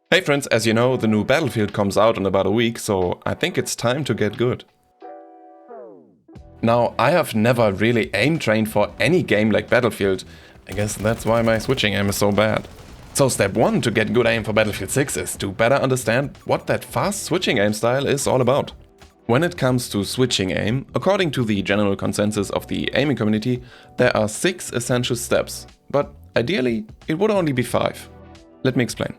Hey friends, as you know, the new Battlefield comes out in about a week, so I think it's time to get good. Now, I have never really aim trained for any game like Battlefield. I guess that's why my switching aim is so bad. So step 1 to get good aim for Battlefield 6 is to better understand what that fast switching aim style is all about. When it comes to switching aim, according to the general consensus of the aiming community, there are 6 essential steps, but ideally it would only be 5. Let me explain.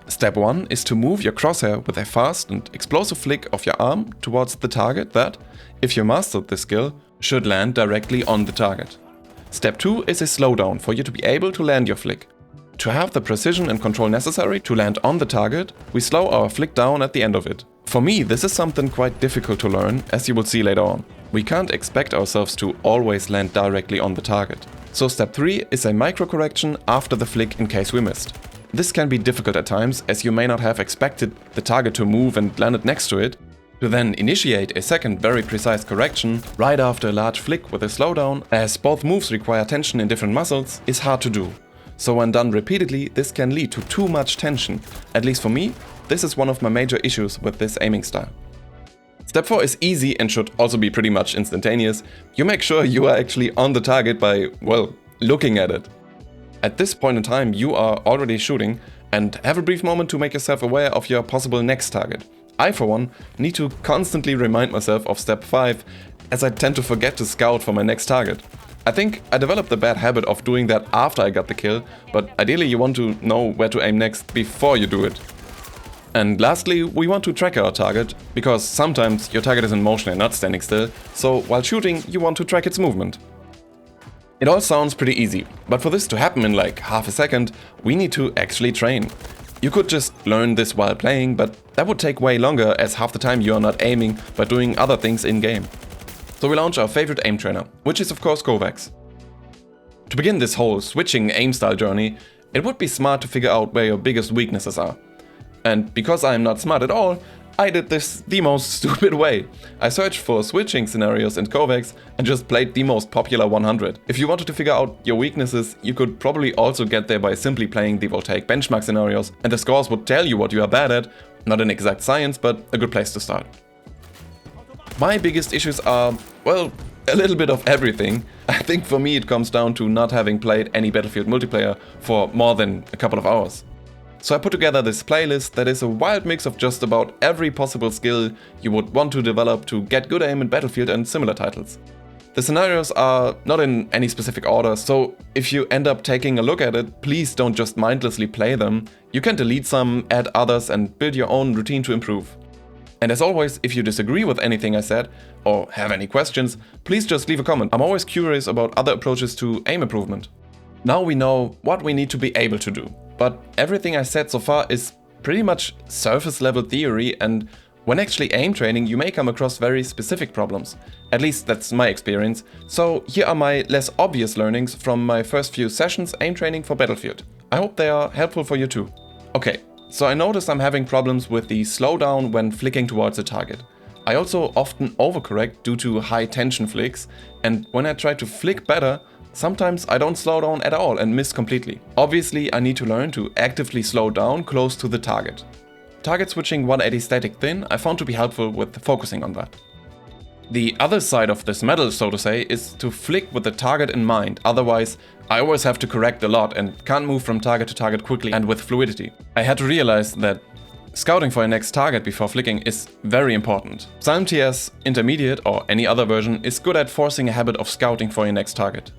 Step 1 is to move your crosshair with a fast and explosive flick of your arm towards the target that, if you mastered this skill, should land directly on the target. Step 2 is a slowdown for you to be able to land your flick. To have the precision and control necessary to land on the target, we slow our flick down at the end of it. For me, this is something quite difficult to learn, as you will see later on. We can't expect ourselves to always land directly on the target. So step 3 is a micro correction after the flick in case we missed. This can be difficult at times, as you may not have expected the target to move and landed next to it. To then initiate a second very precise correction right after a large flick with a slowdown, as both moves require tension in different muscles, is hard to do. So when done repeatedly, this can lead to too much tension. At least for me, this is one of my major issues with this aiming style. Step 4 is easy and should also be pretty much instantaneous. You make sure you are actually on the target by, well, looking at it. At this point in time, you are already shooting and have a brief moment to make yourself aware of your possible next target. I, for one, need to constantly remind myself of step 5, as I tend to forget to scout for my next target. I think I developed the bad habit of doing that after I got the kill, but ideally you want to know where to aim next before you do it. And lastly, we want to track our target, because sometimes your target is in motion and not standing still, so while shooting you want to track its movement. It all sounds pretty easy, but for this to happen in like half a second, we need to actually train. You could just learn this while playing, but that would take way longer, as half the time you are not aiming but doing other things in-game. So we launch our favorite aim trainer, which is of course KovaaKs. To begin this whole switching aim style journey, it would be smart to figure out where your biggest weaknesses are. And because I am not smart at all, I did this the most stupid way. I searched for switching scenarios in KovaaKs and just played the most popular 100. If you wanted to figure out your weaknesses, you could probably also get there by simply playing the VOLTAIC benchmark scenarios, and the scores would tell you what you are bad at. Not an exact science, but a good place to start. My biggest issues are, well, a little bit of everything. I think for me it comes down to not having played any Battlefield multiplayer for more than a couple of hours. So I put together this playlist that is a wild mix of just about every possible skill you would want to develop to get good aim in Battlefield and similar titles. The scenarios are not in any specific order, so if you end up taking a look at it, please don't just mindlessly play them. You can delete some, add others, and build your own routine to improve. And as always, if you disagree with anything I said, or have any questions, please just leave a comment. I'm always curious about other approaches to aim improvement. Now we know what we need to be able to do. But everything I said so far is pretty much surface level theory, and when actually aim training you may come across very specific problems. At least that's my experience. So here are my less obvious learnings from my first few sessions aim training for Battlefield. I hope they are helpful for you too. Okay, so I noticed I'm having problems with the slowdown when flicking towards a target. I also often overcorrect due to high tension flicks, and when I try to flick better, sometimes I don't slow down at all and miss completely. Obviously, I need to learn to actively slow down close to the target. Target switching 180 static thin I found to be helpful with focusing on that. The other side of this medal, so to say, is to flick with the target in mind, otherwise I always have to correct a lot and can't move from target to target quickly and with fluidity. I had to realize that scouting for your next target before flicking is very important. SimTS Intermediate or any other version is good at forcing a habit of scouting for your next target.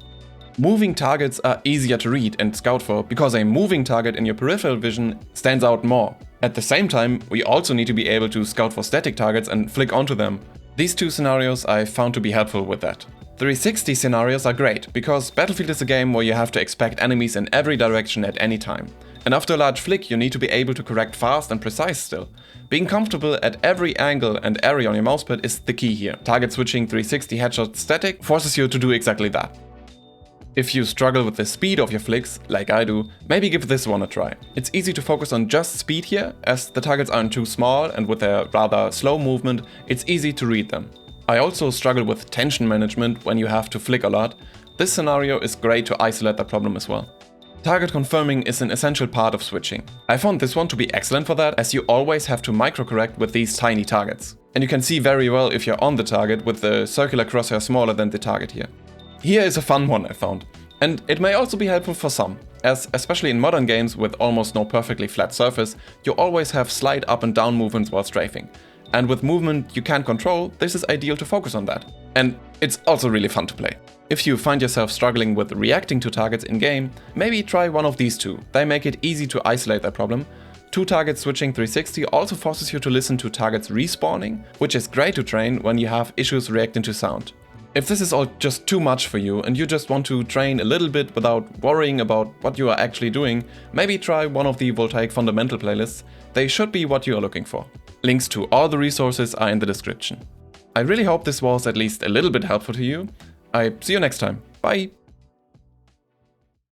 Moving targets are easier to read and scout for because a moving target in your peripheral vision stands out more. At the same time, we also need to be able to scout for static targets and flick onto them. These two scenarios I found to be helpful with that. 360 scenarios are great because Battlefield is a game where you have to expect enemies in every direction at any time. And after a large flick you need to be able to correct fast and precise still. Being comfortable at every angle and area on your mousepad is the key here. Target switching 360 headshot static forces you to do exactly that. If you struggle with the speed of your flicks, like I do, maybe give this one a try. It's easy to focus on just speed here, as the targets aren't too small and with their rather slow movement, it's easy to read them. I also struggle with tension management when you have to flick a lot. This scenario is great to isolate that problem as well. Target confirming is an essential part of switching. I found this one to be excellent for that, as you always have to micro-correct with these tiny targets. And you can see very well if you're on the target with the circular crosshair smaller than the target here. Here is a fun one I found. And it may also be helpful for some, as especially in modern games with almost no perfectly flat surface, you always have slight up and down movements while strafing. And with movement you can't control, this is ideal to focus on that. And it's also really fun to play. If you find yourself struggling with reacting to targets in-game, maybe try one of these two. They make it easy to isolate that problem. 2-target switching 360 also forces you to listen to targets respawning, which is great to train when you have issues reacting to sound. If this is all just too much for you and you just want to train a little bit without worrying about what you are actually doing, maybe try one of the VOLTAIC fundamental playlists. They should be what you are looking for. Links to all the resources are in the description. I really hope this was at least a little bit helpful to you. I see you next time. Bye!